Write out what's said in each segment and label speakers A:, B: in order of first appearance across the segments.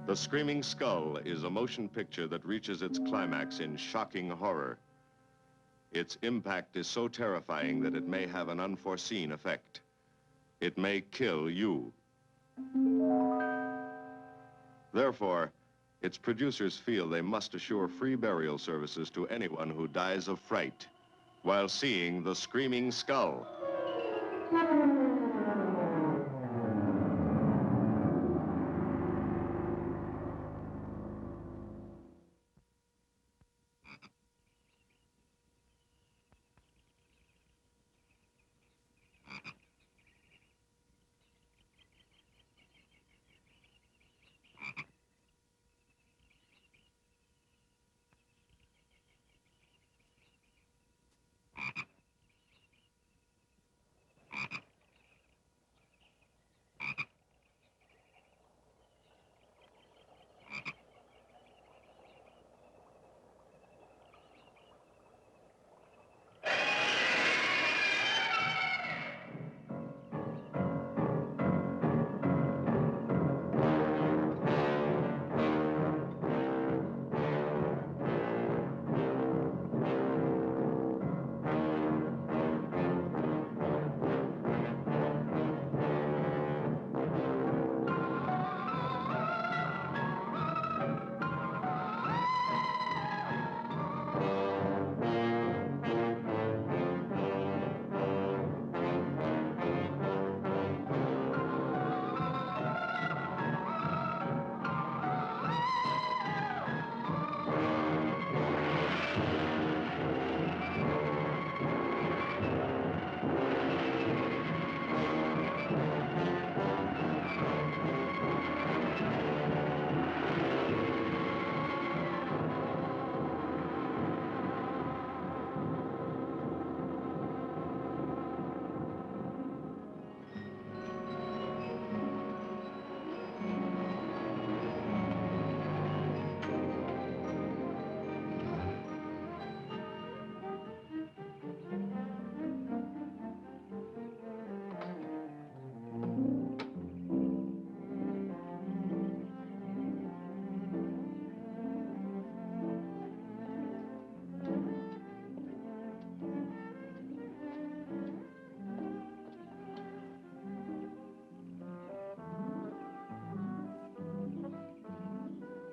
A: The Screaming Skull is a motion picture that reaches its climax in shocking horror. Its impact is so terrifying that it may have an unforeseen effect. It may kill you. Therefore, its producers feel they must assure free burial services to anyone who dies of fright while seeing The Screaming Skull.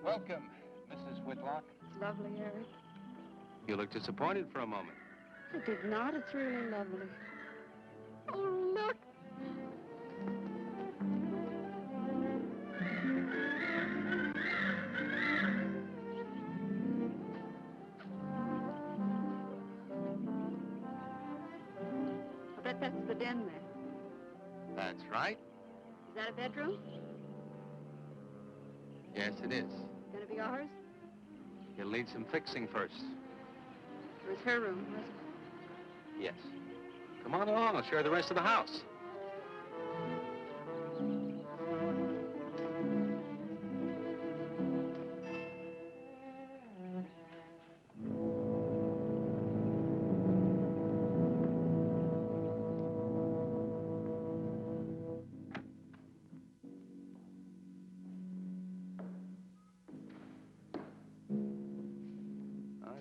B: Welcome, Mrs. Whitlock.
C: It's lovely, Eric.
B: You look disappointed for a moment.
C: I did not. It's really lovely. Oh, look! I bet that's the den there.
B: That's right.
C: Is that a bedroom?
B: Yes, it is.
C: Gonna be ours?
B: You'll need some fixing first.
C: It was her room, wasn't it?
B: Yes. Come on along, I'll show you the rest of the house.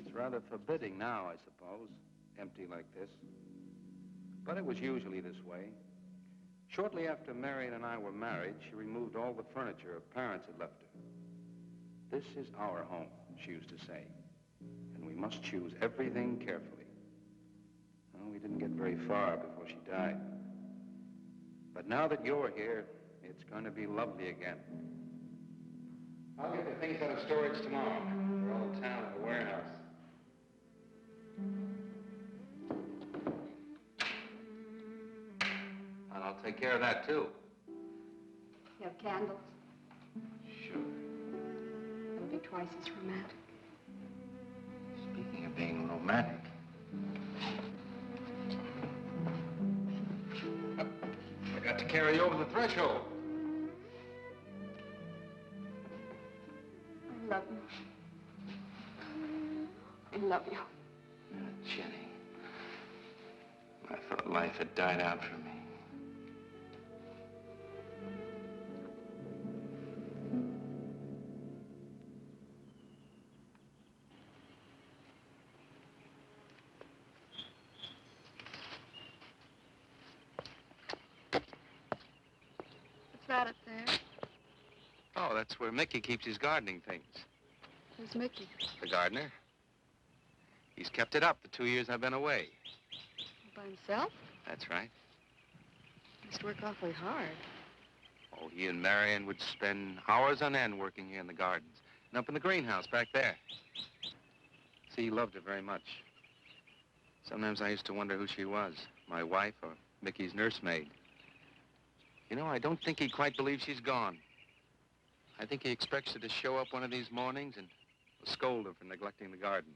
B: It's rather forbidding now, I suppose, empty like this. But it was usually this way. Shortly after Marion and I were married, she removed all the furniture her parents had left her. This is our home, she used to say, and we must choose everything carefully. Well, we didn't get very far before she died. But now that you're here, it's going to be lovely again. I'll get the things out of storage tomorrow. They're all in town at the warehouse. And I'll take care of that, too.
C: You have candles?
B: Sure.
C: It'll be twice as romantic.
B: Speaking of being romantic. I got to carry you over the threshold.
C: I love you. love you.
B: Jenny, I thought life had died out for me.
C: What's that up there?
B: Oh, that's where Mickey keeps his gardening things.
C: Who's Mickey?
B: The gardener. He's kept it up the 2 years I've been away.
C: By himself?
B: That's right.
C: Must work awfully hard.
B: Oh, he and Marion would spend hours on end working here in the gardens and up in the greenhouse back there. See, he loved her very much. Sometimes I used to wonder who she was, my wife or Mickey's nursemaid. You know, I don't think he quite believes she's gone. I think he expects her to show up one of these mornings and scold her for neglecting the gardens.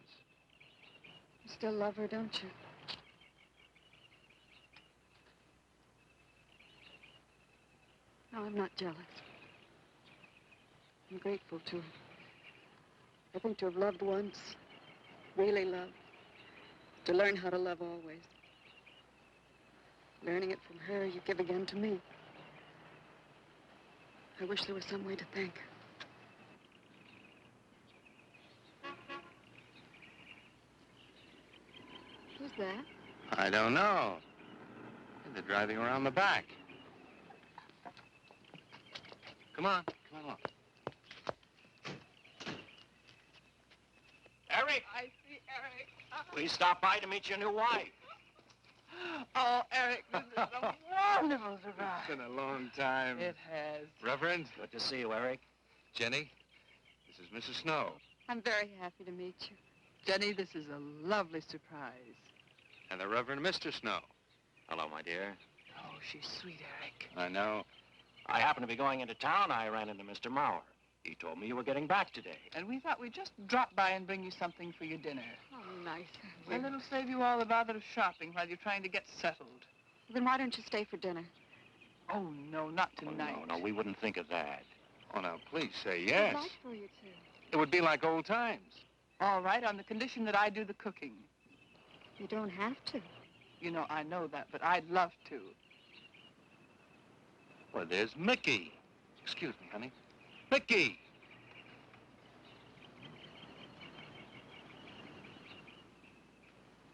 C: You still love her, don't you? No, I'm not jealous. I'm grateful to her. I think to have loved once, really loved, to learn how to love always. Learning it from her, you give again to me. I wish there was some way to thank her. Who's that?
B: I don't know. They're driving around the back. Come on along.
D: Eric,
E: I see Eric.
D: we stopped by to meet your new wife.
E: Oh, Eric, this is a wonderful surprise.
B: It's been a long time.
E: It has.
B: Reverend,
D: Good to see you, Eric.
B: Jenny, this is Mrs. Snow.
C: I'm very happy to meet you.
E: Jenny, this is a lovely surprise.
B: And the Reverend Mr. Snow.
D: Hello, my dear.
E: Oh, she's sweet, Eric.
B: I know.
D: I happened to be going into town. I ran into Mr. Mauer. He told me you were getting back today.
E: And we thought we'd just drop by and bring you something for your dinner.
C: Oh, nice.
E: And it'll save you all the bother of shopping while you're trying to get settled.
C: Then why don't you stay for dinner?
E: Oh, no, not
D: Oh,
E: tonight.
D: no, we wouldn't think of that.
B: Oh, now, please say
C: I'd
B: yes.
C: like for you to.
B: It would be like old times.
E: All right, on the condition that I do the cooking.
C: You don't have to.
E: You know, I know that, but I'd love to.
B: Well, there's Mickey. Excuse me, honey. Mickey!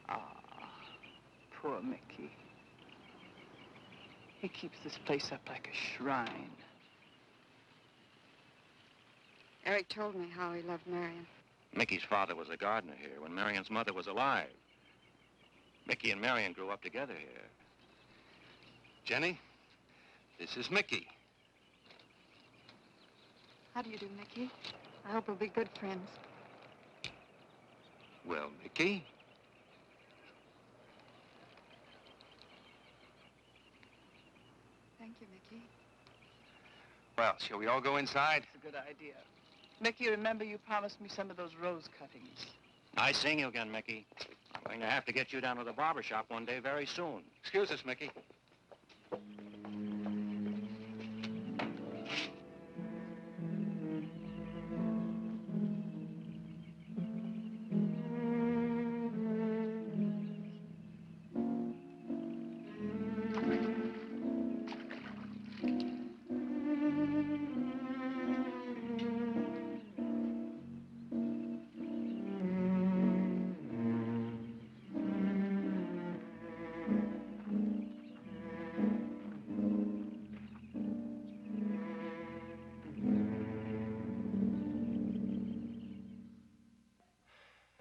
E: Ah, poor Mickey. He keeps this place up like a shrine.
C: Eric told me how he loved Marion.
D: Mickey's father was a gardener here when Marion's mother was alive. Mickey and Marion grew up together here.
B: Jenny, this is Mickey.
C: How do you do, Mickey? I hope we'll be good friends.
B: Well, Mickey,
C: Thank you, Mickey.
B: well, shall we all go inside?
E: It's a good idea. Mickey, remember you promised me some of those rose cuttings.
D: Nice seeing you again, Mickey. I'm going to have to get you down to the barber shop one day very soon.
B: Excuse us, Mickey.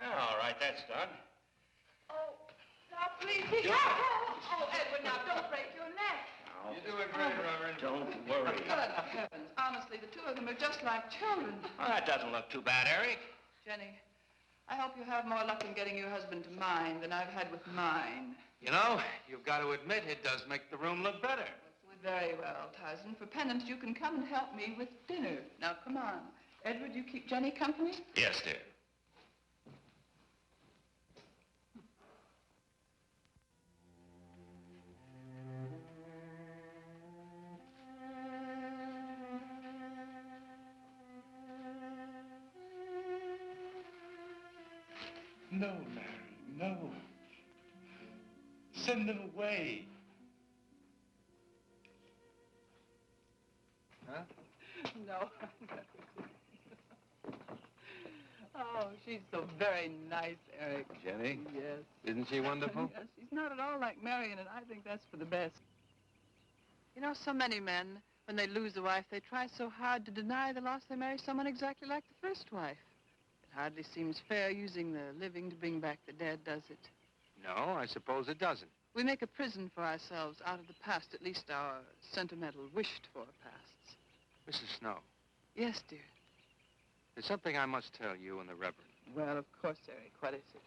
D: All right, that's done.
E: Oh, now please, be careful. Oh, Edward, now don't break your neck.
D: Now,
B: You're doing great, Reverend.
D: don't worry.
E: Good heavens. Honestly, the two of them are just like children.
D: Well, that doesn't look too bad, Eric.
E: Jenny, I hope you have more luck in getting your husband to mine than I've had with mine.
B: You know, you've got to admit it does make the room look better.
E: Very well, Tyson. For penance, you can come and help me with dinner. Now, come on. Edward, you keep Jenny company?
D: Yes, dear.
F: No, Mary, no. Send them away. Huh?
E: No. Oh, she's so very nice, Eric.
B: Jenny?
E: Yes.
B: Isn't she wonderful?
E: Yes, she's not at all like Marion, and I think that's for the best. You know, so many men, when they lose a wife, they try so hard to deny the loss they marry someone exactly like the first wife. It hardly seems fair using the living to bring back the dead, does it?
B: No, I suppose it doesn't.
E: We make a prison for ourselves out of the past, at least our sentimental, wished-for pasts.
B: Mrs. Snow,
E: Yes, dear.
B: there's something I must tell you and the Reverend.
E: Well, of course, Eric. What is it?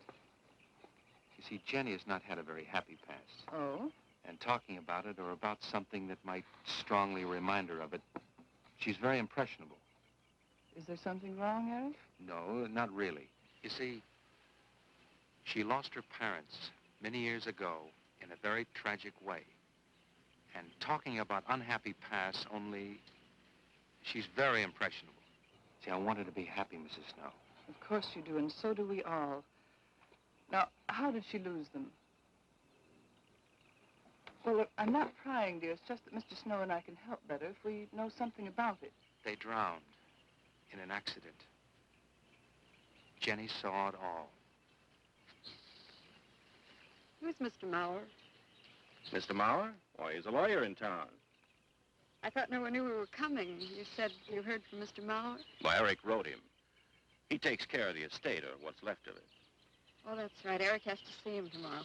B: You see, Jenny has not had a very happy past.
E: Oh?
B: And talking about it or about something that might strongly remind her of it, she's very impressionable.
E: Is there something wrong, Eric?
B: No, not really. You see, she lost her parents many years ago in a very tragic way. And talking about unhappy past only, she's very impressionable. See, I want her to be happy, Mrs. Snow.
E: Of course you do, and so do we all. Now, how did she lose them? Well, look, I'm not prying, dear. It's just that Mr. Snow and I can help better if we know something about it.
B: They drowned in an accident. Jenny saw it all.
C: Who's Mr. Mauer?
D: Mr. Mauer? Why, he's a lawyer in town.
C: I thought no one knew we were coming. You said you heard from Mr. Mauer?
D: Well, Eric wrote him. He takes care of the estate, or what's left of it.
C: Oh, that's right. Eric has to see him tomorrow.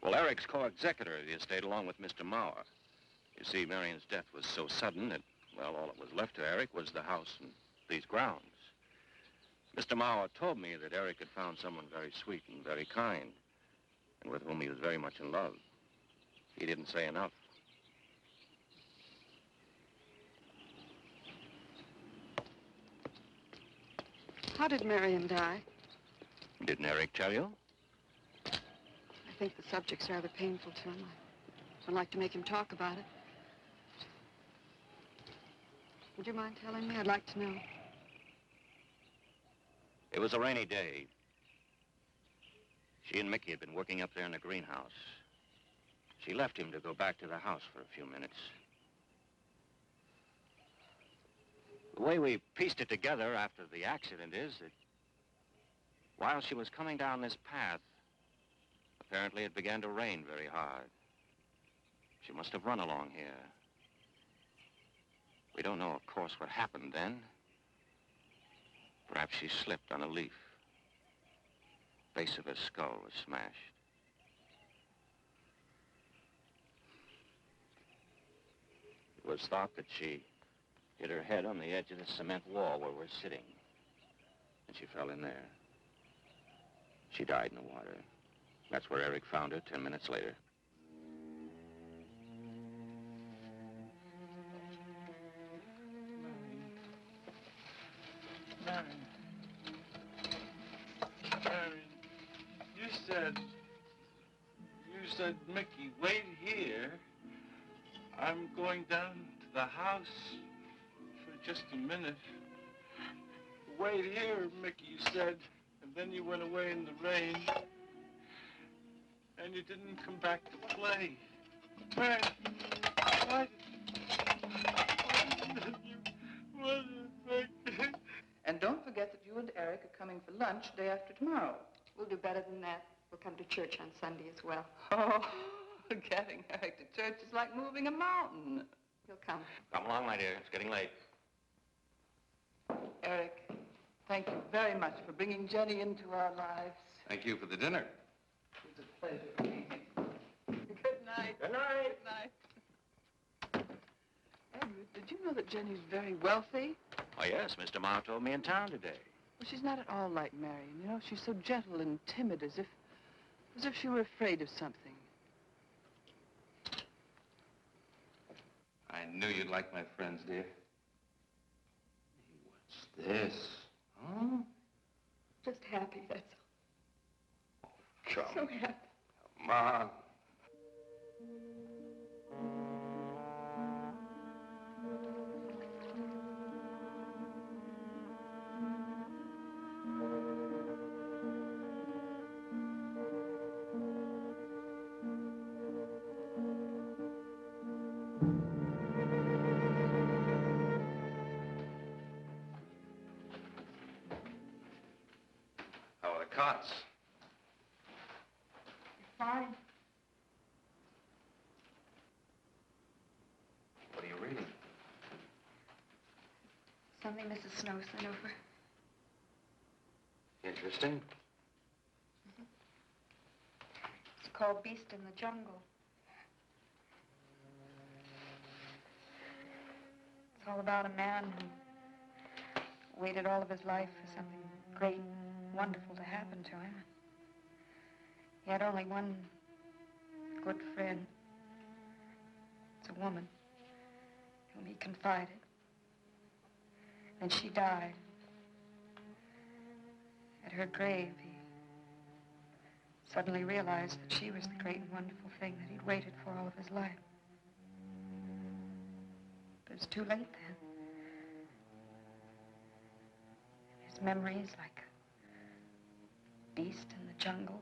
D: Well, Eric's co-executor of the estate along with Mr. Mauer. You see, Marion's death was so sudden that, well, all that was left to Eric was the house and these grounds. Mr. Mauer told me that Eric had found someone very sweet and very kind, and with whom he was very much in love. He didn't say enough.
C: How did Marion die?
D: Didn't Eric tell you?
C: I think the subject's rather painful to him. I don't like to make him talk about it. Would you mind telling me? I'd like to know.
D: It was a rainy day. She and Mickey had been working up there in the greenhouse. She left him to go back to the house for a few minutes. The way we pieced it together after the accident is that while she was coming down this path, apparently it began to rain very hard. She must have run along here. We don't know, of course, what happened then. Perhaps she slipped on a leaf. Base of her skull was smashed. It was thought that she hit her head on the edge of the cement wall where we're sitting. And she fell in there. She died in the water. That's where Eric found her 10 minutes later.
F: Marion, you said, Mickey, wait here. I'm going down to the house for just a minute. Wait here, Mickey, you said, and then you went away in the rain, and you didn't come back to play. Marion, why did you...
E: And don't forget that you and Eric are coming for lunch day after tomorrow.
C: We'll do better than that. We'll come to church on Sunday as well.
E: Oh, getting Eric to church is like moving a mountain.
C: He'll come.
D: Come along, my dear. It's getting late.
E: Eric, thank you very much for bringing Jenny into our lives.
B: Thank you for the dinner.
E: It was a pleasure. Good night.
D: Good night.
E: Good night. Edward, did you know that Jenny's very wealthy?
D: Oh, yes. Mr. Mauer told me in town today.
E: Well, she's not at all like Marion. You know, she's so gentle and timid, as if she were afraid of something.
B: I knew you'd like my friends, dear. What's this? Huh?
C: Just happy, that's all.
B: Come
C: So happy.
B: on.
C: Something Mrs. Snow sent over.
B: Interesting.
C: It's called Beast in the Jungle. It's all about a man who waited all of his life for something great, wonderful to happen to him. He had only one good friend. It's a woman whom he confided. And she died. At her grave, he suddenly realized that she was the great and wonderful thing that he'd waited for all of his life. But it's too late then. His memories, like a beast in the jungle,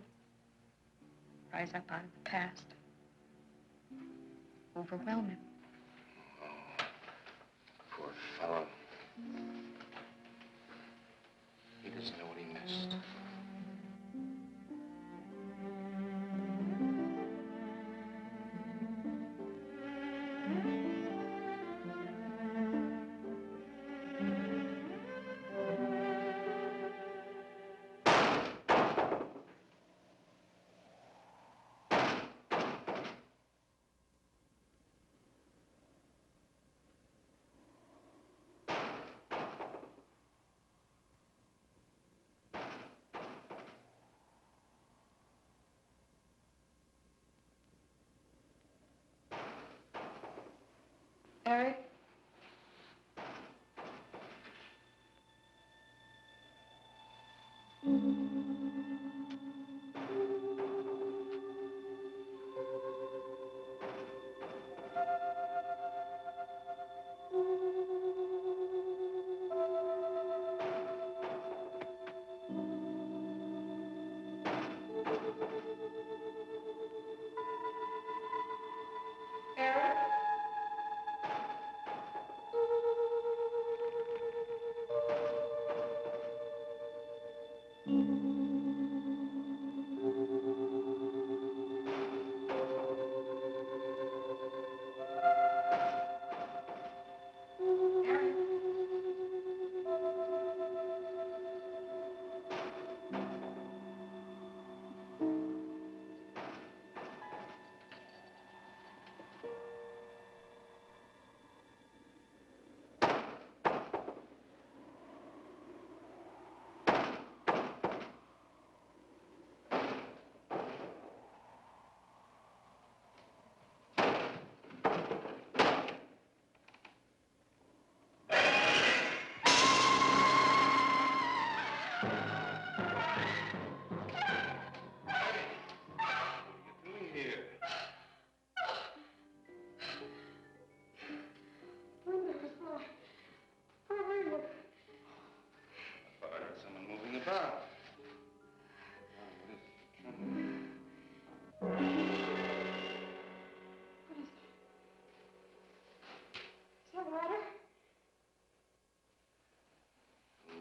C: rise up out of the past, overwhelm him.
B: Oh, poor fellow. He doesn't know what he missed.
C: Eric?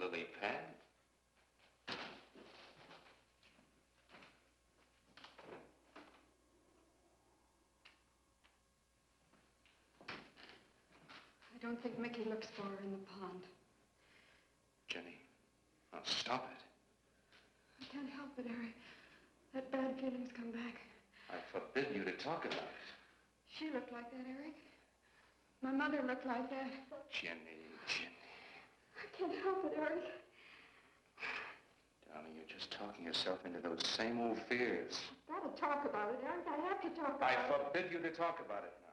B: Lily pad?
C: I don't think Mickey looks for her in the pond.
B: Jenny, now stop it.
C: I can't help it, Eric. That bad feeling's come back.
B: I forbid you to talk about it.
C: She looked like that, Eric. My mother looked like that.
B: Jenny.
C: I can't help it, Eric.
B: Darling, you're just talking yourself into those same old fears.
C: I've got to talk about it, Eric. I have to talk about
B: I
C: it.
B: forbid you to talk about it now.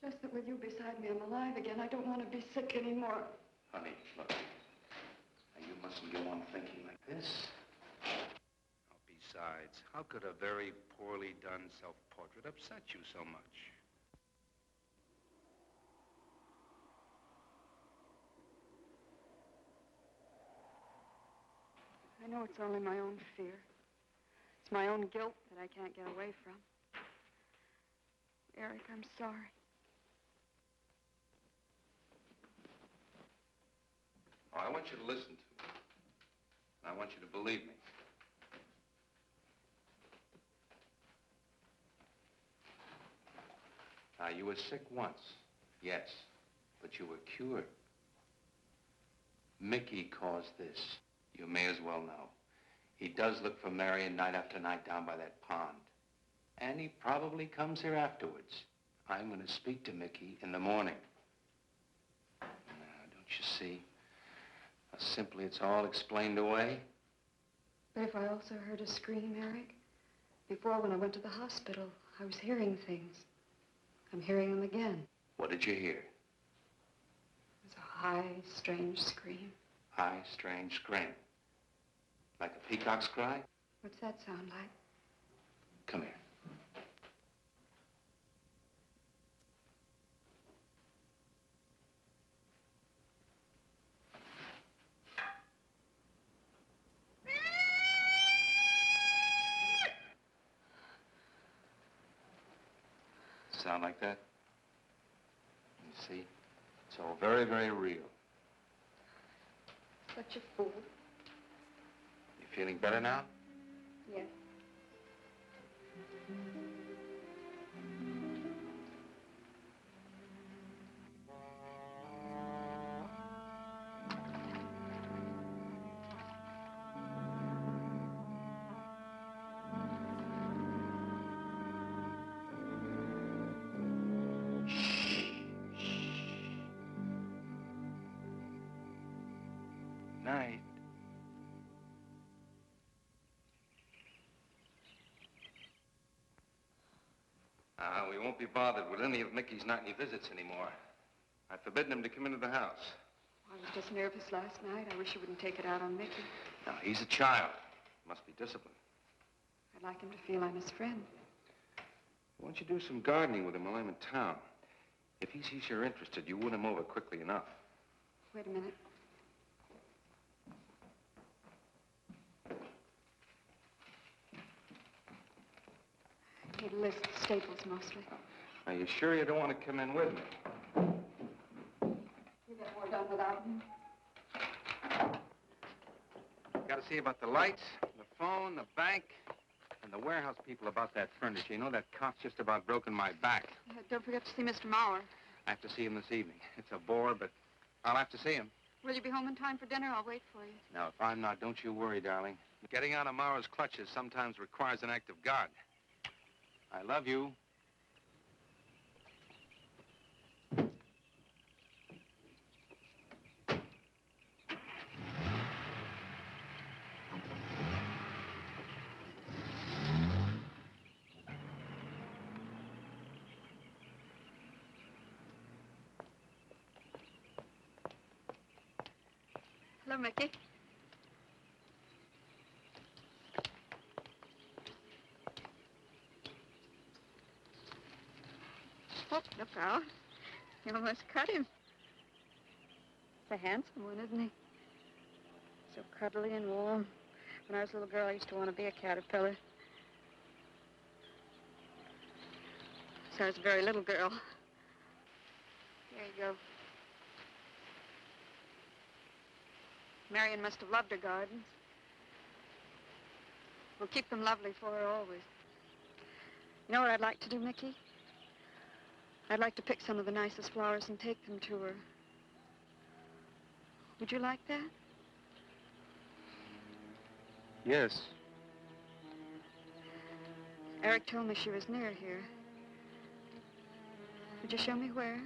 C: Just that with you beside me, I'm alive again. I don't want to be sick anymore.
B: Honey, look. Now, you mustn't go on thinking like this. Besides, how could a very poorly done self-portrait upset you so much?
C: I know it's only my own fear. It's my own guilt that I can't get away from. Eric, I'm sorry.
B: Oh, I want you to listen to me. I want you to believe me. Now, you were sick once, yes. But you were cured. Mickey caused this. You may as well know. He does look for Marion night after night down by that pond. And he probably comes here afterwards. I'm going to speak to Mickey in the morning. Now, don't you see? How simply it's all explained away?
C: But if I also heard a scream, Eric, before when I went to the hospital, I was hearing things. I'm hearing them again.
B: What did you hear?
C: It was a high, strange scream.
B: High, strange scream. Like a peacock's cry?
C: What's that sound like?
B: Come here. Sound like that? You see? It's all very, very real.
C: Such a fool.
B: You feeling better now?
C: Yes.
B: Night. We won't be bothered with any of Mickey's nightly visits anymore. I've forbidden him to come into the house.
C: I was just nervous last night. I wish you wouldn't take it out on Mickey.
B: No, he's a child. Must be disciplined.
C: I'd like him to feel I'm his friend.
B: Why don't you do some gardening with him while I'm in town? If he sees you're interested, you win him over quickly enough.
C: Wait a minute. I need a list of staples mostly.
B: Are you sure you don't want to come in with me?
C: You get more done without him.
B: Got to see about the lights, the phone, the bank, and the warehouse people about that furniture. You know, that cop's just about broken my back.
C: Don't forget to see Mr. Maurer.
B: I have to see him this evening. It's a bore, but I'll have to see him.
C: Will you be home in time for dinner? I'll wait for you.
B: Now, if I'm not, don't you worry, darling. Getting out of Maurer's clutches sometimes requires an act of God. I love you.
C: Hello, Mickey. Oh, look out. You almost cut him. He's a handsome one, isn't he? So cuddly and warm. When I was a little girl, I used to want to be a caterpillar. So I was a very little girl. There you go. Marion must have loved her gardens. We'll keep them lovely for her always. You know what I'd like to do, Mickey? I'd like to pick some of the nicest flowers and take them to her. Would you like that?
B: Yes.
C: Eric told me she was near here. Would you show me where?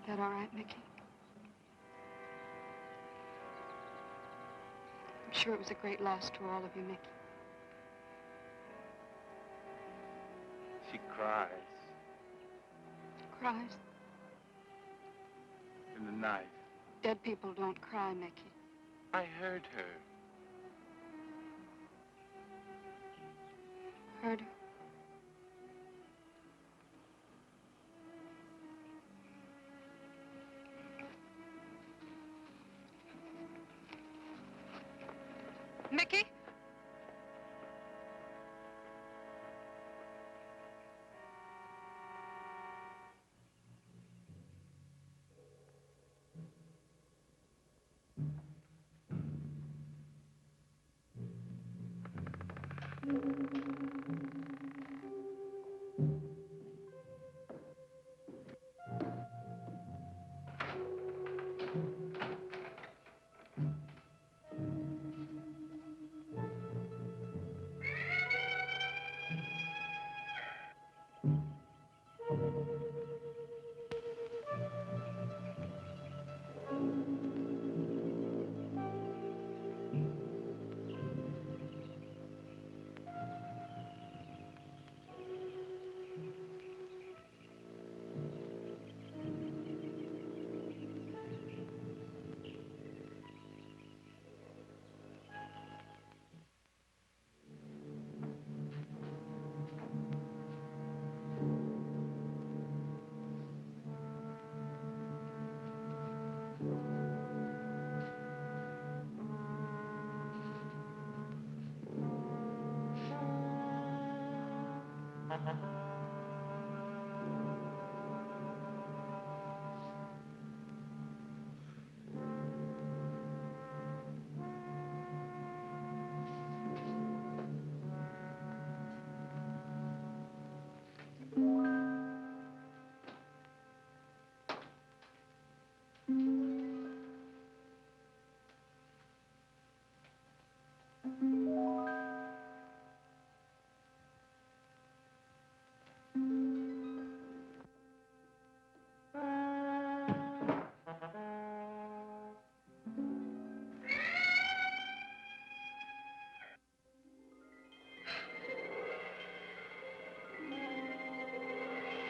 C: That all right, Mickey? I'm sure it was a great loss to all of you, Mickey.
F: She cries
C: Cries?
F: in the night.
C: Dead people don't cry, Mickey.
F: I heard her.
C: murder.
E: Mickey?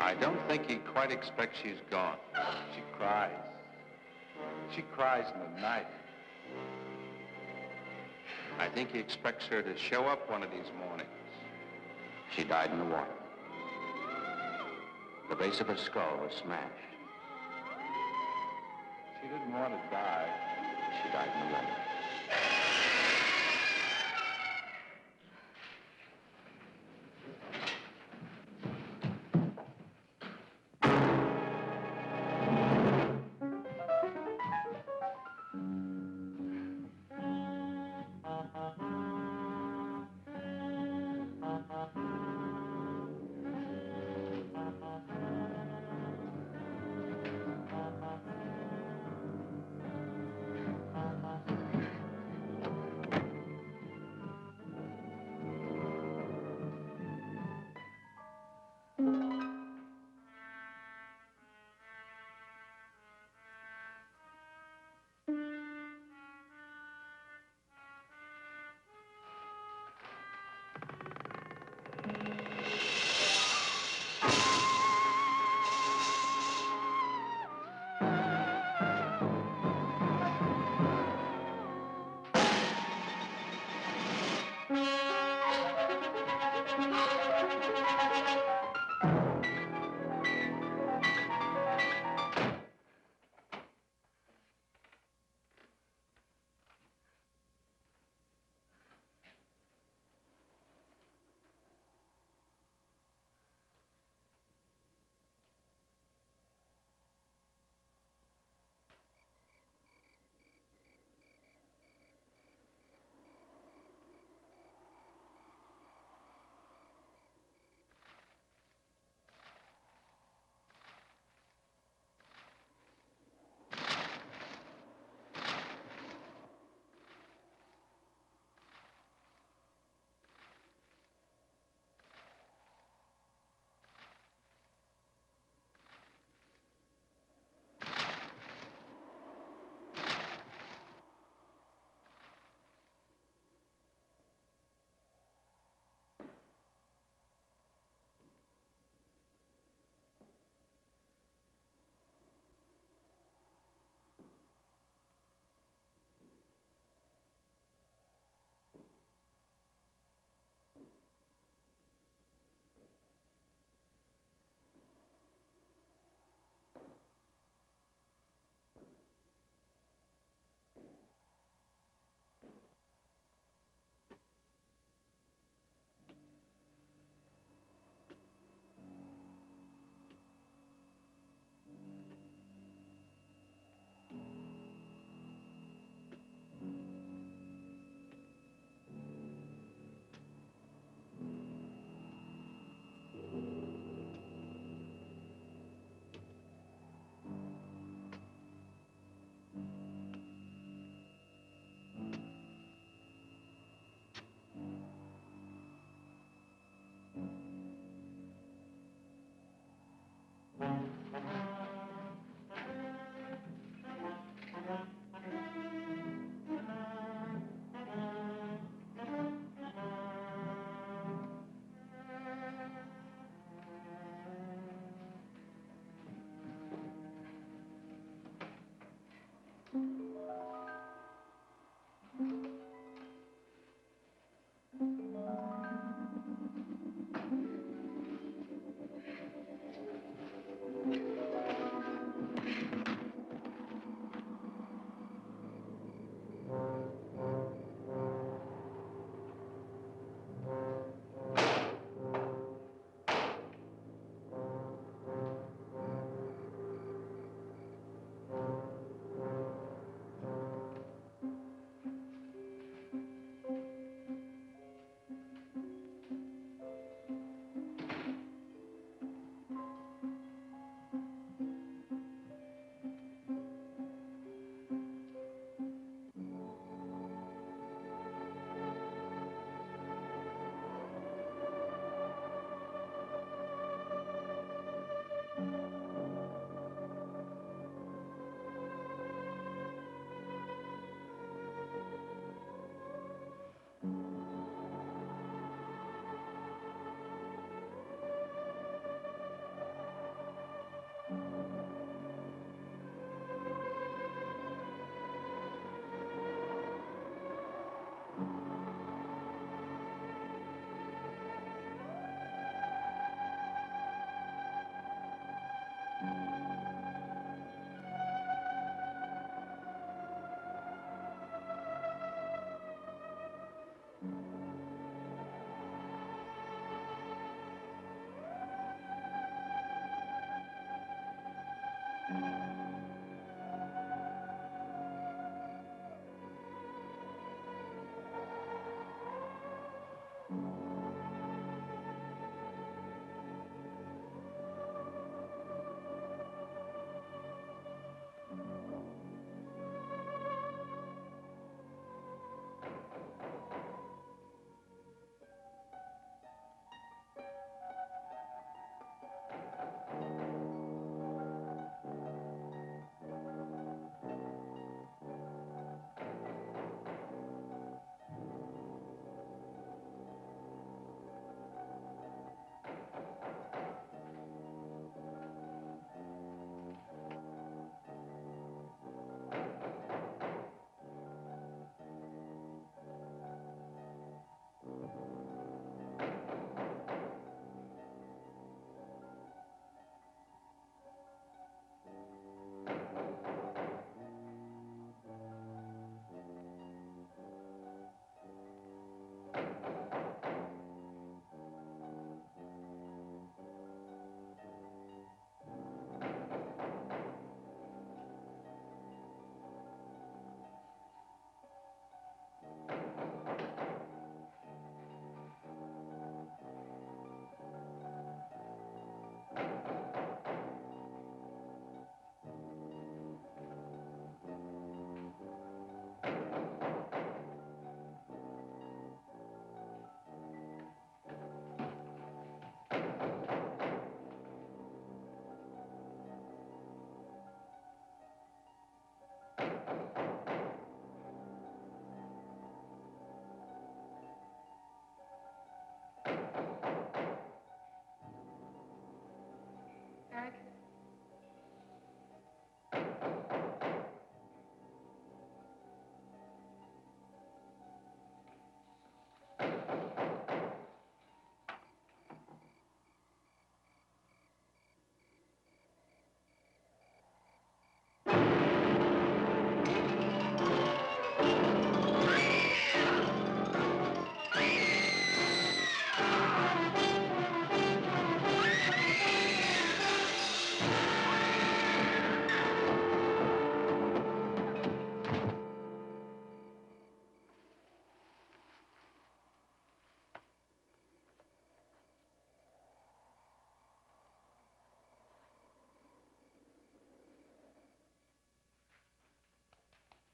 B: I don't think he quite expects she's gone. She cries. She cries in the night. I think he expects her to show up one of these mornings.
D: She died in the water. The base of her skull was smashed.
B: She didn't want to die.
D: She died in the water.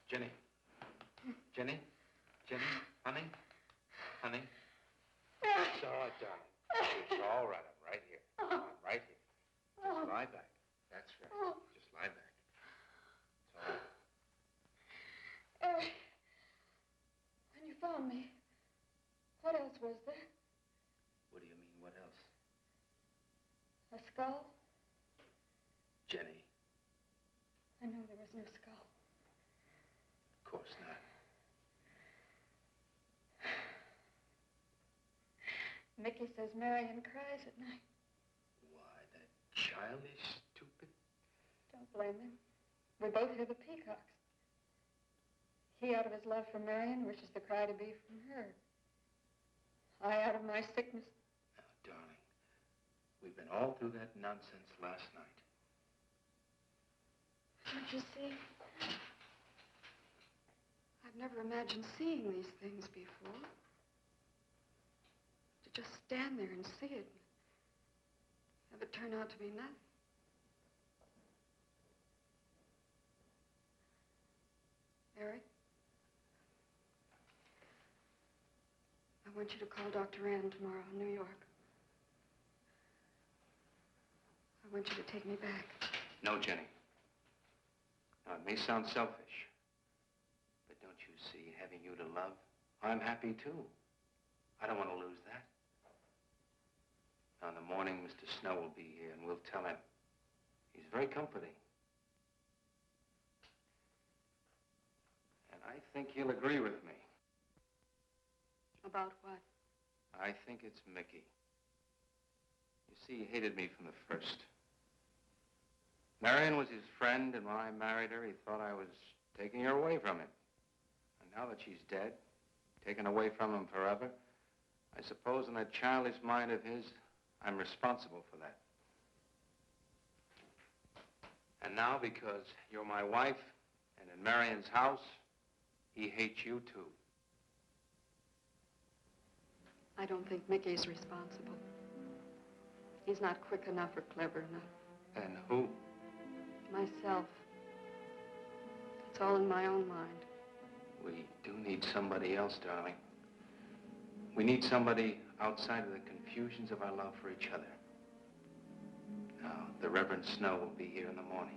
B: Jenny. Jenny? Jenny? Honey? Honey? It's all right, darling. It's all right. I'm right here. I'm right here. Just lie back. That's right. Just lie back. It's all right.
C: Eric, when you found me, what else was there?
B: What do you mean, what else?
C: A skull?
B: Jenny,
C: I know there was no skull.
B: of course not.
C: Mickey says Marion cries at night.
B: Why, that childish, stupid...
C: Don't blame him. We both hear the peacocks. He, out of his love for Marion, wishes the cry to be from her. I, out of my sickness.
B: Now, darling, we've been all through that nonsense last night.
C: Don't you see? I've never imagined seeing these things before. To just stand there and see it. Have it turn out to be nothing. Eric? I want you to call Dr. Ann tomorrow in New York. I want you to take me back.
B: No, Jenny. Now, it may sound selfish, but don't you see, having you to love, I'm happy too. I don't want to lose that. Now, in the morning, Mr. Snow will be here, and we'll tell him. He's very comforting. And I think he'll agree with me.
C: About what?
B: I think it's Mickey. You see, he hated me from the first. Marion was his friend, and when I married her, he thought I was taking her away from him. And now that she's dead, taken away from him forever, I suppose in that childish mind of his, I'm responsible for that. And now, because you're my wife, and in Marion's house, he hates you too.
C: I don't think Mickey's responsible. He's not quick enough or clever enough.
B: And who?
C: Myself. It's all in my own mind.
B: We do need somebody else, darling. We need somebody outside of the confusions of our love for each other. Now, the Reverend Snow will be here in the morning.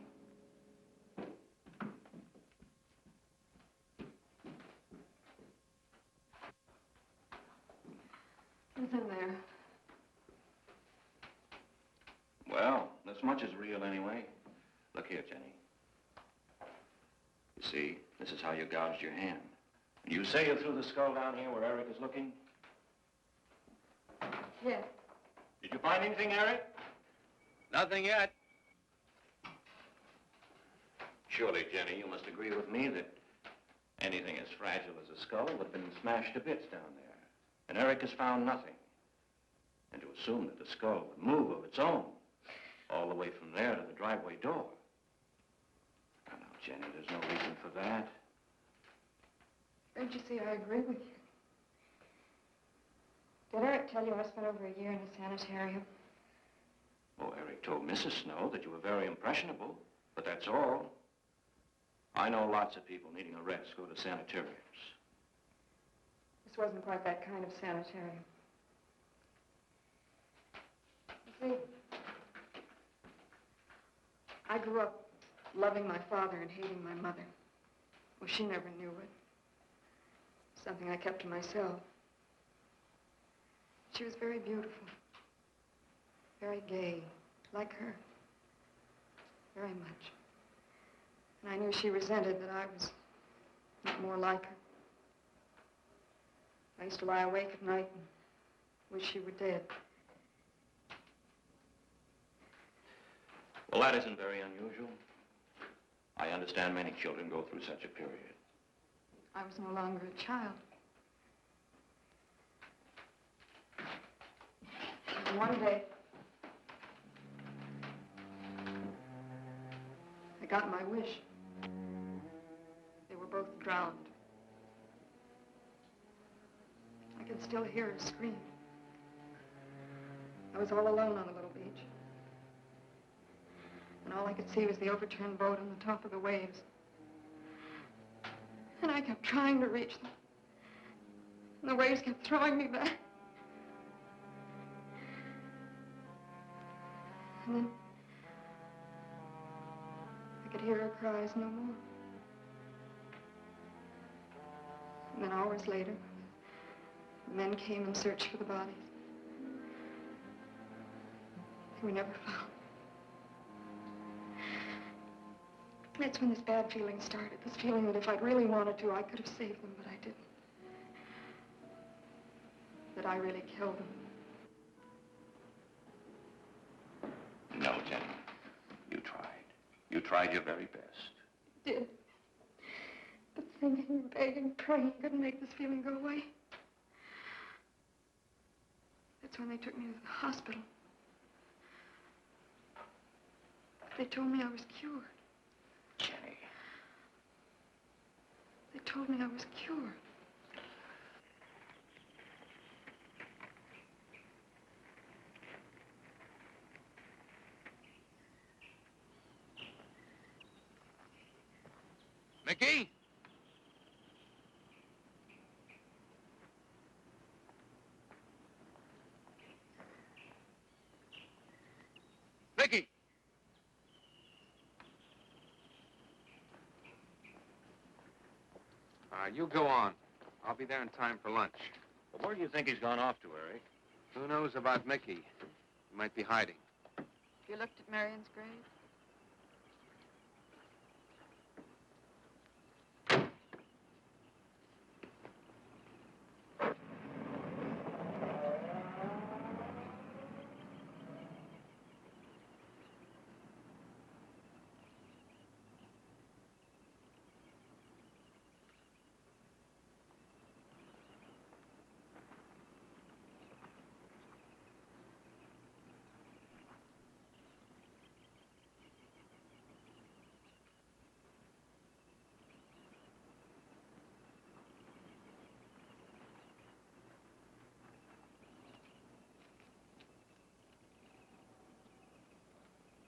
C: Who's in there?
D: Well, this much is real anyway. Look here, Jenny. You see, this is how you gouged your hand. You say you threw the skull down here where Eric is looking?
C: Yes.
D: Did you find anything, Eric?
B: Nothing yet.
D: Surely, Jenny, you must agree with me that anything as fragile as a skull would have been smashed to bits down there. And Eric has found nothing. And to assume that the skull would move of its own, all the way from there to the driveway door. Now, Jenny, there's no reason for that.
C: Don't you see, I agree with you. Did Eric tell you I spent over a year in a sanitarium?
D: Oh, Eric told Mrs. Snow that you were very impressionable, but that's all. I know lots of people needing a rest go to sanitariums.
C: This wasn't quite that kind of sanitarium. You see, I grew up loving my father and hating my mother. Well, she never knew it. Something I kept to myself. She was very beautiful. Very gay, like her. Very much. And I knew she resented that I was not more like her. I used to lie awake at night and wish she were dead.
D: Well, that isn't very unusual. I understand many children go through such a period.
C: I was no longer a child. And one day, I got my wish. They were both drowned. I could still hear her scream. I was all alone on the little beach. And all I could see was the overturned boat on the top of the waves. And I kept trying to reach them. And the waves kept throwing me back. And then I could hear her cries no more. And then hours later, the men came and searched for the bodies. They were never found. That's when this bad feeling started. This feeling that if I'd really wanted to, I could have saved them, but I didn't. That I really killed them.
D: No, Jenny. You tried. You tried your very best.
C: I did. But thinking and begging, praying couldn't make this feeling go away. That's when they took me to the hospital. They told me I was cured.
D: Jenny.
C: They told me I was cured.
D: Mickey? Mickey!
B: You go on. I'll be there in time for lunch.
D: Well, where do you think he's gone off to, Eric?
B: Who knows about Mickey? He might be hiding.
C: You looked at Marion's grave?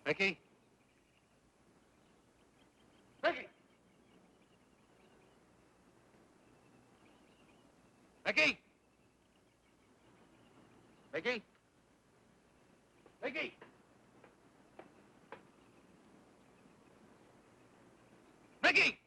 B: Mickey? Mickey! Mickey! Mickey? Mickey! Mickey!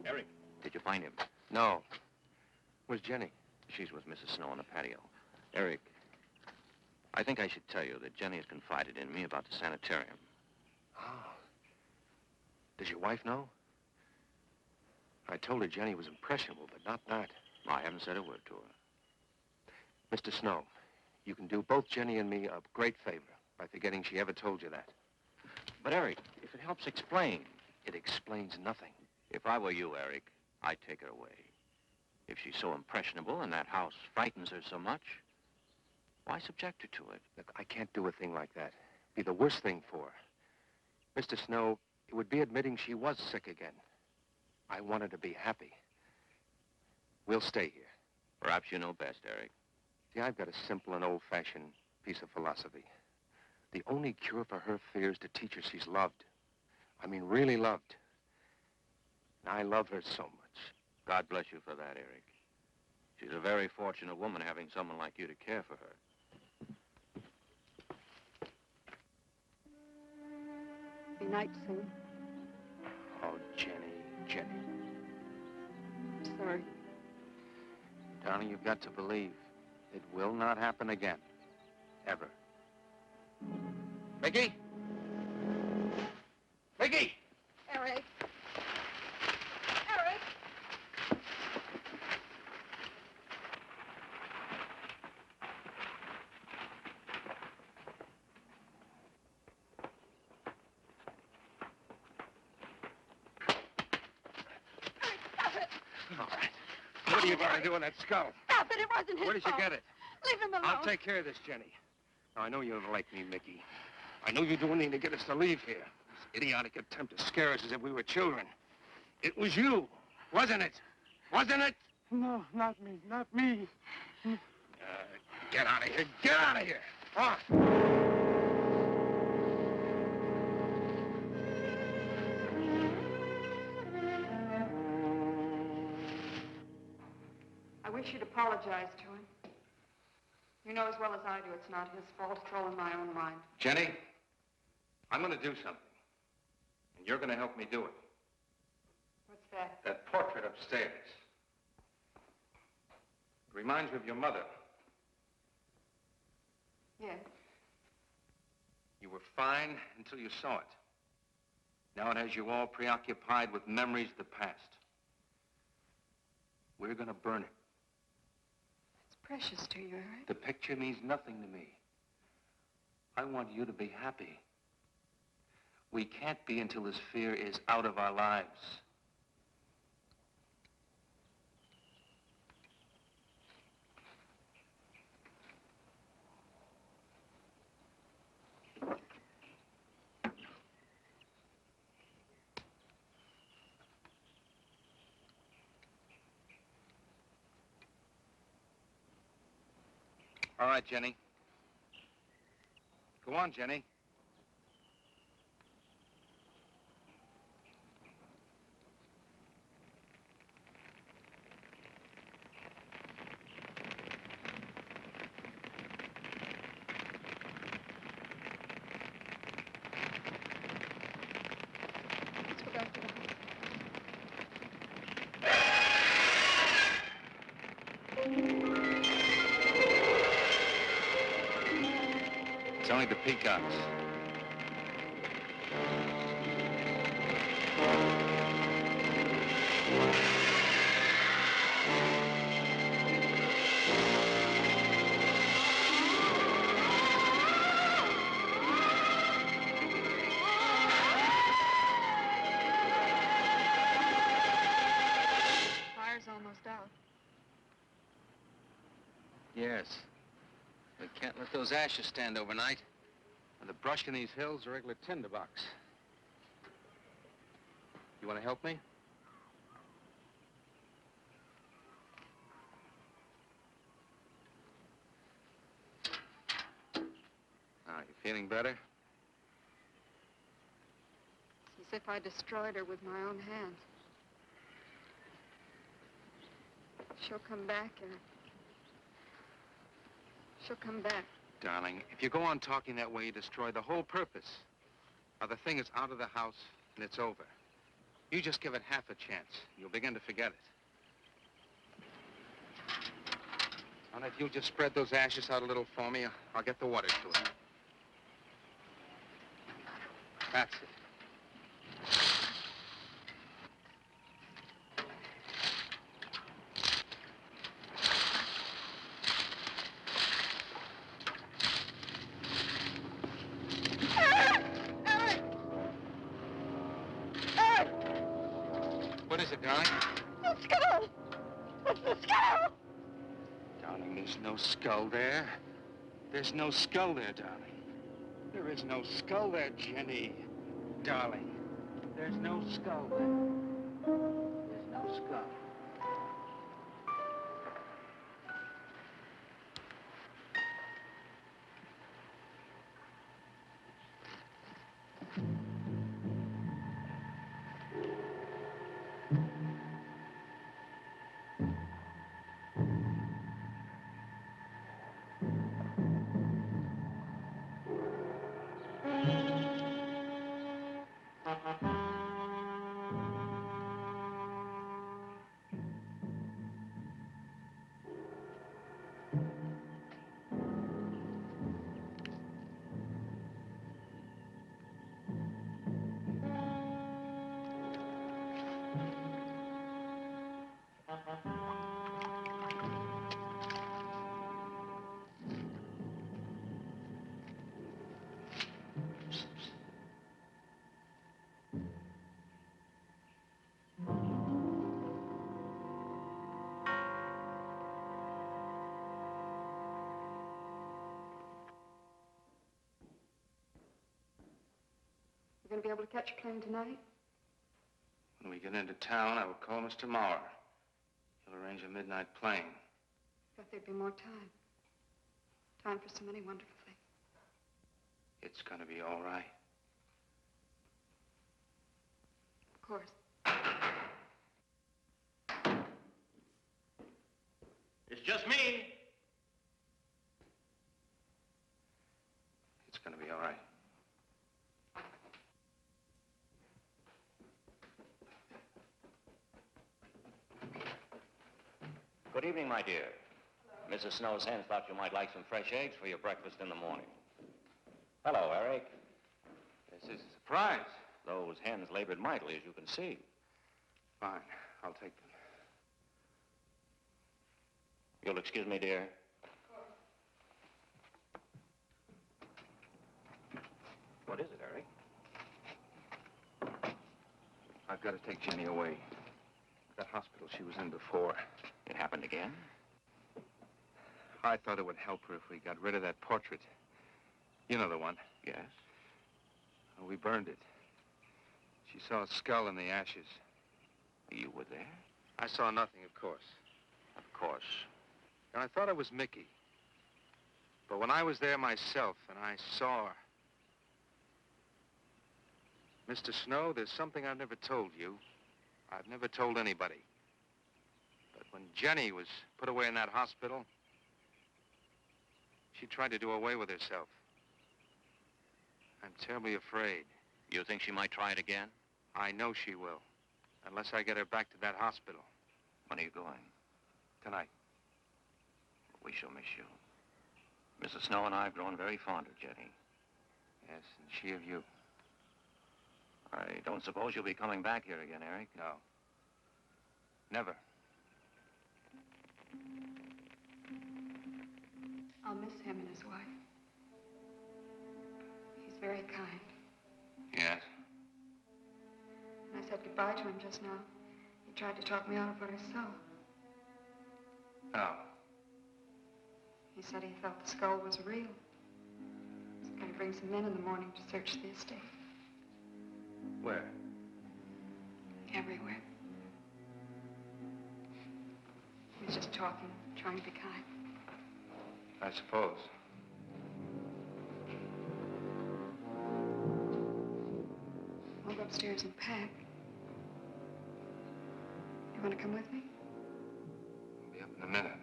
D: Eric, did you find him?
B: No. Where's Jenny?
D: She's with Mrs. Snow on the patio. Eric, I think I should tell you that Jenny has confided in me about the sanitarium.
B: Oh. Does your wife know? I told her Jenny was impressionable, but not that.
D: I haven't said a word to her.
B: Mr. Snow, you can do both Jenny and me a great favor by forgetting she ever told you that.
D: But, Eric, if it helps explain.
B: It explains nothing.
D: If I were you, Eric, I'd take her away. If she's so impressionable and that house frightens her so much, why subject her to it?
B: Look, I can't do a thing like that. It'd be the worst thing for her. Mr. Snow, it would be admitting she was sick again. I want her to be happy. We'll stay here.
D: Perhaps you know best, Eric.
B: See, I've got a simple and old-fashioned piece of philosophy. The only cure for her fear is to teach her she's loved. I mean, really loved. And I love her so much.
D: God bless you for that, Eric. She's a very fortunate woman having someone like you to care for her.
C: Be night soon.
B: Oh, Jenny, Jenny.
C: I'm sorry.
B: Darling, you've got to believe it will not happen again. Ever. Mickey? Mickey!
C: Eric. Eric! Stop it!
B: All right. What are you going to do with that skull?
C: Stop it! It wasn't his
B: Where did you
C: fault.
B: get it?
C: Leave him alone.
B: I'll take care of this, Jenny. Now, I know you don't like me, Mickey. I know you're doing anything to get us to leave here. This idiotic attempt to scare us as if we were children. It was you, wasn't it? Wasn't it?
F: No, not me, not me.
B: Get out of here. Get out of here. Come on.
C: I wish you'd apologize to him. You know as well as I do it's not his fault. It's all in my own mind.
B: Jenny, I'm going to do something. And you're going to help me do it.
C: What's that?
B: That portrait upstairs. It reminds me of your mother.
C: Yes.
B: You were fine until you saw it. Now it has you all preoccupied with memories of the past. We're going to burn it.
C: It's precious to you, Eric.
B: The picture means nothing to me. I want you to be happy. We can't be until this fear is out of our lives. All right, Jenny. Go on, Jenny.
C: Let's go back to the house.
B: It's only the peacocks.
C: Fire's almost out.
B: Yes. We can't let those ashes stand overnight. And the brush in these hills are a regular tinderbox. You want to help me? Now, you feeling better?
C: It's as if I destroyed her with my own hands. She'll come back, Eric. She'll come back.
B: Darling, if you go on talking that way, you destroy the whole purpose. Now, the thing is out of the house, and it's over. You just give it half a chance. You'll begin to forget it. And if you'll just spread those ashes out a little for me, I'll get the water to it. That's it. What is it, darling?
C: The skull! It's the skull!
B: Darling, there's no skull there. There's no skull there, darling. There is no skull there, Jenny. Darling, there's no skull there. There's no skull.
C: You gonna be able to catch a plane tonight?
B: When we get into town, I will call Mr. Maurer. He'll arrange a midnight plane.
C: Thought there'd be more time. Time for so many wonderful things.
B: It's gonna be all right.
C: Of course.
D: It's just me.
B: It's gonna be all right.
D: Good evening, my dear. Mrs. Snow's hens thought you might like some fresh eggs for your breakfast in the morning. Hello, Eric.
B: This is a surprise.
D: Those hens labored mightily, as you can see.
B: Fine, I'll take them.
D: You'll excuse me, dear? What is it, Eric?
B: I've got to take Jenny away. That hospital she was in before.
D: It happened again?
B: I thought it would help her if we got rid of that portrait. You know the one.
D: Yes.
B: Well, we burned it. She saw a skull in the ashes.
D: You were there?
B: I saw nothing, of course.
D: Of course.
B: And I thought it was Mickey. But when I was there myself and I saw her... Mr. Snow, there's something I've never told you. I've never told anybody. But when Jenny was put away in that hospital, she tried to do away with herself. I'm terribly afraid.
D: You think she might try it again?
B: I know she will. Unless I get her back to that hospital.
D: When are you going?
B: Tonight.
D: We shall miss you. Mrs. Snow and I have grown very fond of Jenny.
B: Yes, and she of you.
D: I don't suppose you'll be coming back here again, Eric?
B: No. Never.
C: I'll miss him and his wife. He's very kind.
B: Yes.
C: When I said goodbye to him just now, he tried to talk me out of what I saw.
B: Oh.
C: He said he thought the skull was real. He's going to bring some men in the morning to search the estate.
B: Where?
C: Everywhere. He was just talking, trying to be kind.
B: I suppose.
C: I'll go upstairs and pack. You want to come with me?
B: I'll be up in a minute.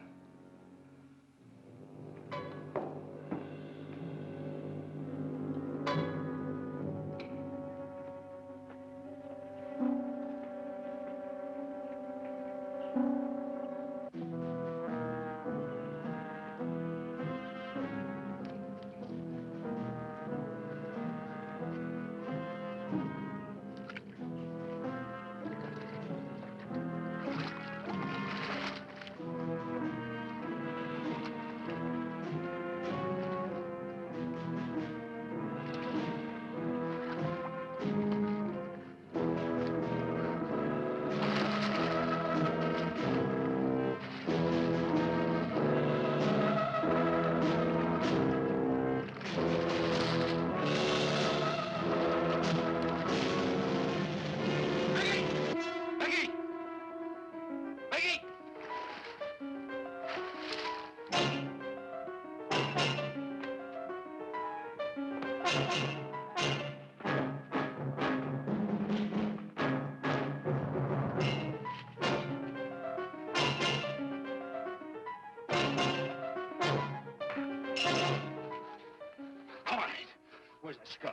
F: Where's the skull?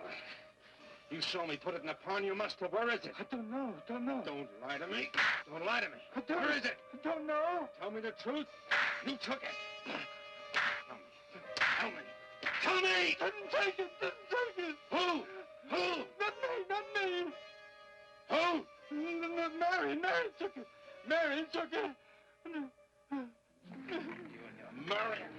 F: You saw me put it in the pond. You must have. Where is it?
B: I don't know.
F: Don't lie to me. Don't lie to me.
B: Where is it?
F: I don't know. Tell me the truth. You took it. Tell me. Tell me.
B: Didn't take it.
F: Who? Who?
B: Not me.
F: Who?
B: Marion took it. Marion took it.
F: You and your Marion.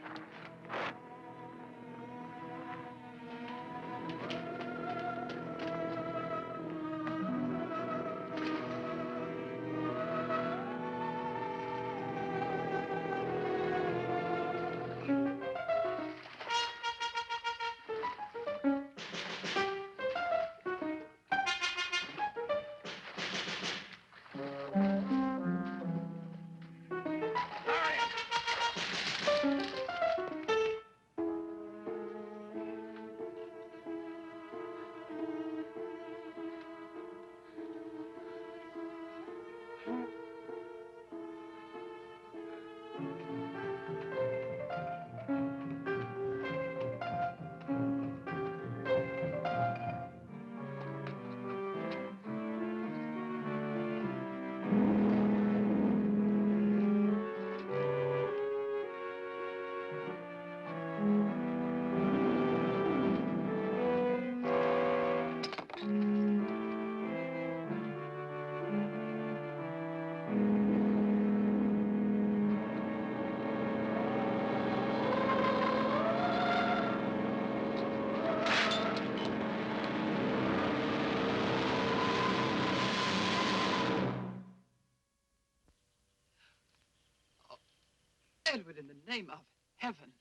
E: Edward, in the name of heaven.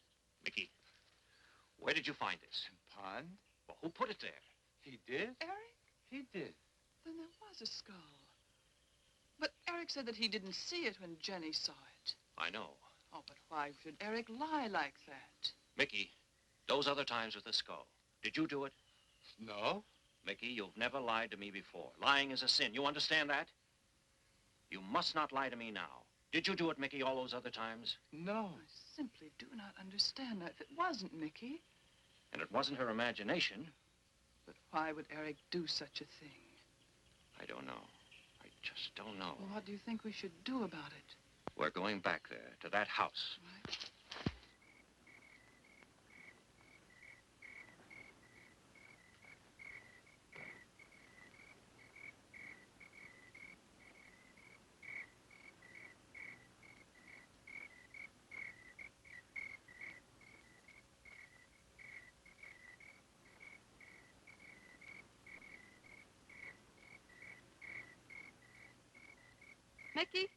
D: Mickey, where did you find this?
F: Pond?
D: Well, who put it there?
F: He did?
E: Eric?
F: He did.
E: Then there was a skull. But Eric said that he didn't see it when Jenny saw it.
D: I know.
E: Oh, but why should Eric lie like that?
D: Mickey, those other times with the skull, did you do it?
F: No.
D: Mickey, you've never lied to me before. Lying is a sin. You understand that? You must not lie to me now. Did you do it, Mickey, all those other times?
F: No.
E: I simply do not understand that. If it wasn't Mickey,
D: And it wasn't her imagination.
E: but why would Eric do such a thing?
D: I don't know. I just don't know.
E: Well, what do you think we should do about it?
D: We're going back there, to that house.
E: Right?
C: Mickey?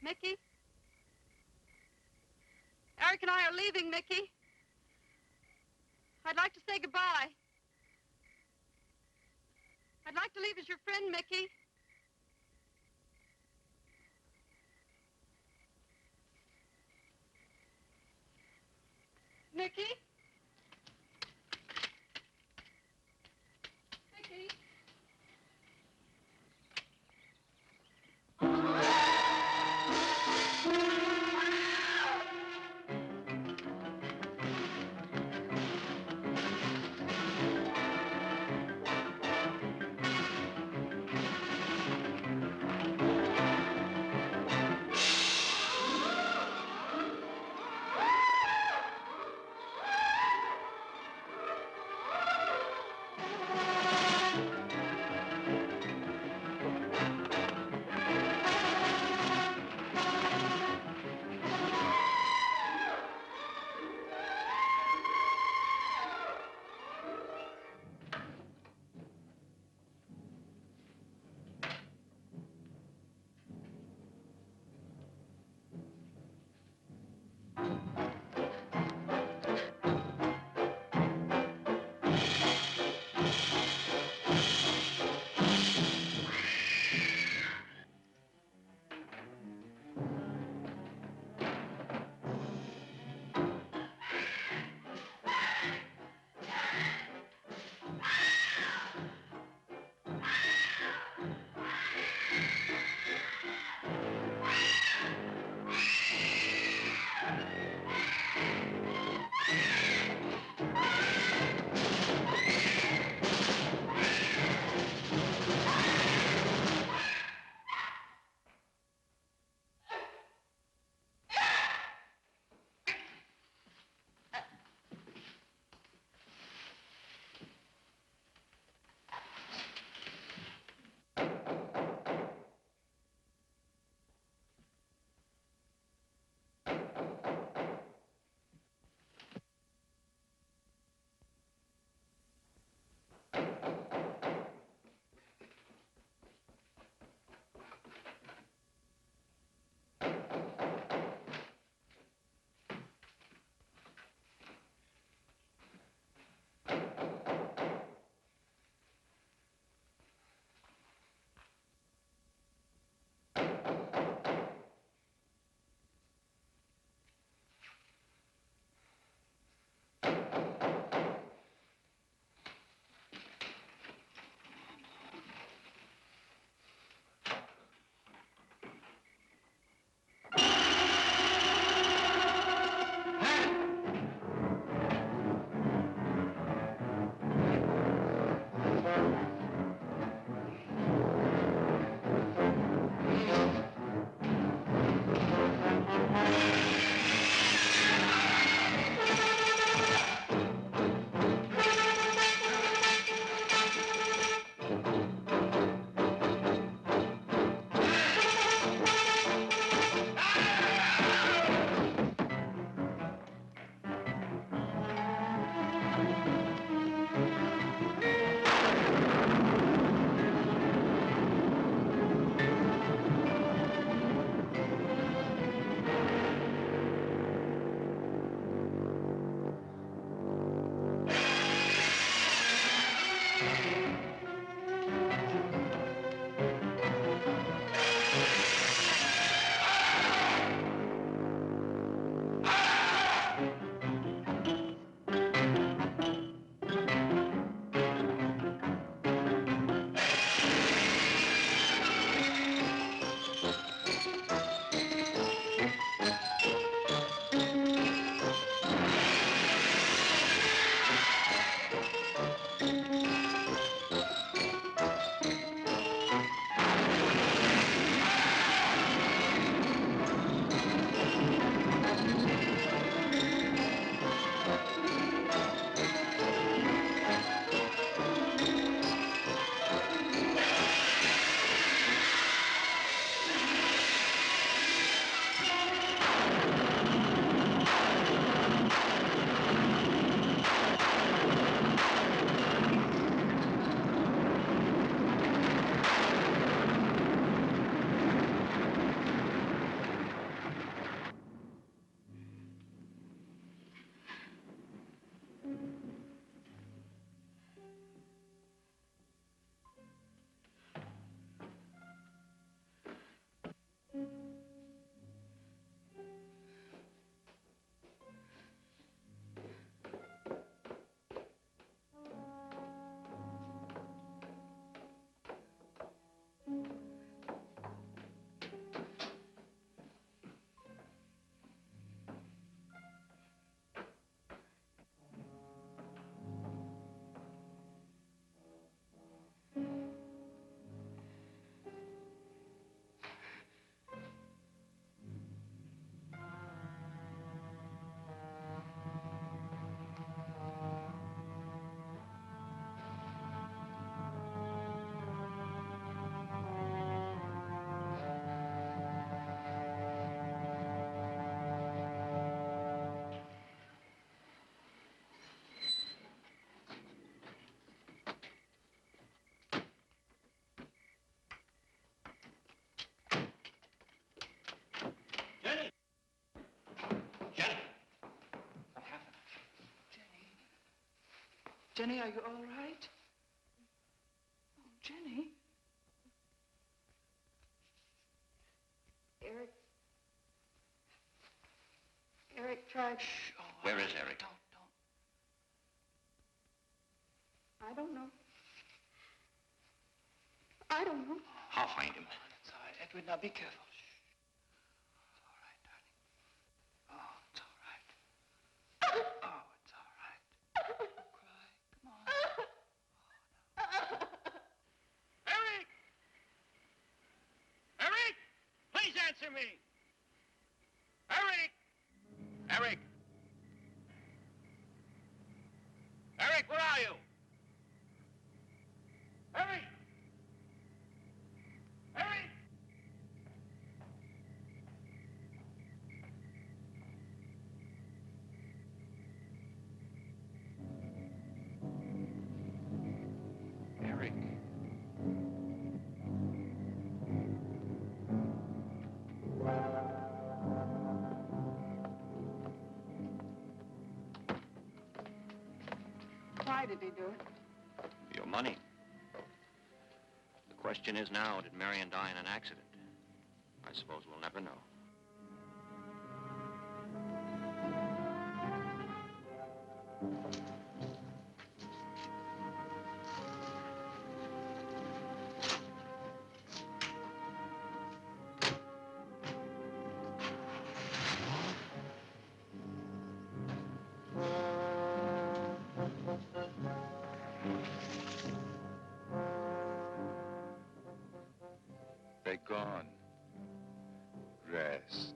C: Mickey? Eric and I are leaving, Mickey. I'd like to say goodbye. I'd like to leave as your friend, Mickey. Mickey? Mickey?
E: Jenny, are you all right? Oh, Jenny.
C: Eric tried...
E: Shh. Oh,
D: Where is Eric?
E: Don't.
C: I don't know. I don't know.
D: I'll find him.
E: It's all right. Edward, now be careful. Shh. It's all right, darling. Oh, it's all right. Oh, it's all right. Don't cry. Come on.
D: Eric! Eric! Please answer me! Eric! Eric! Eric, where are you? Eric! Eric! Eric.
C: Why did he do it?
D: Your money. The question is now, did Marion die in an accident? I suppose we'll never know.
F: They're gone. Rest.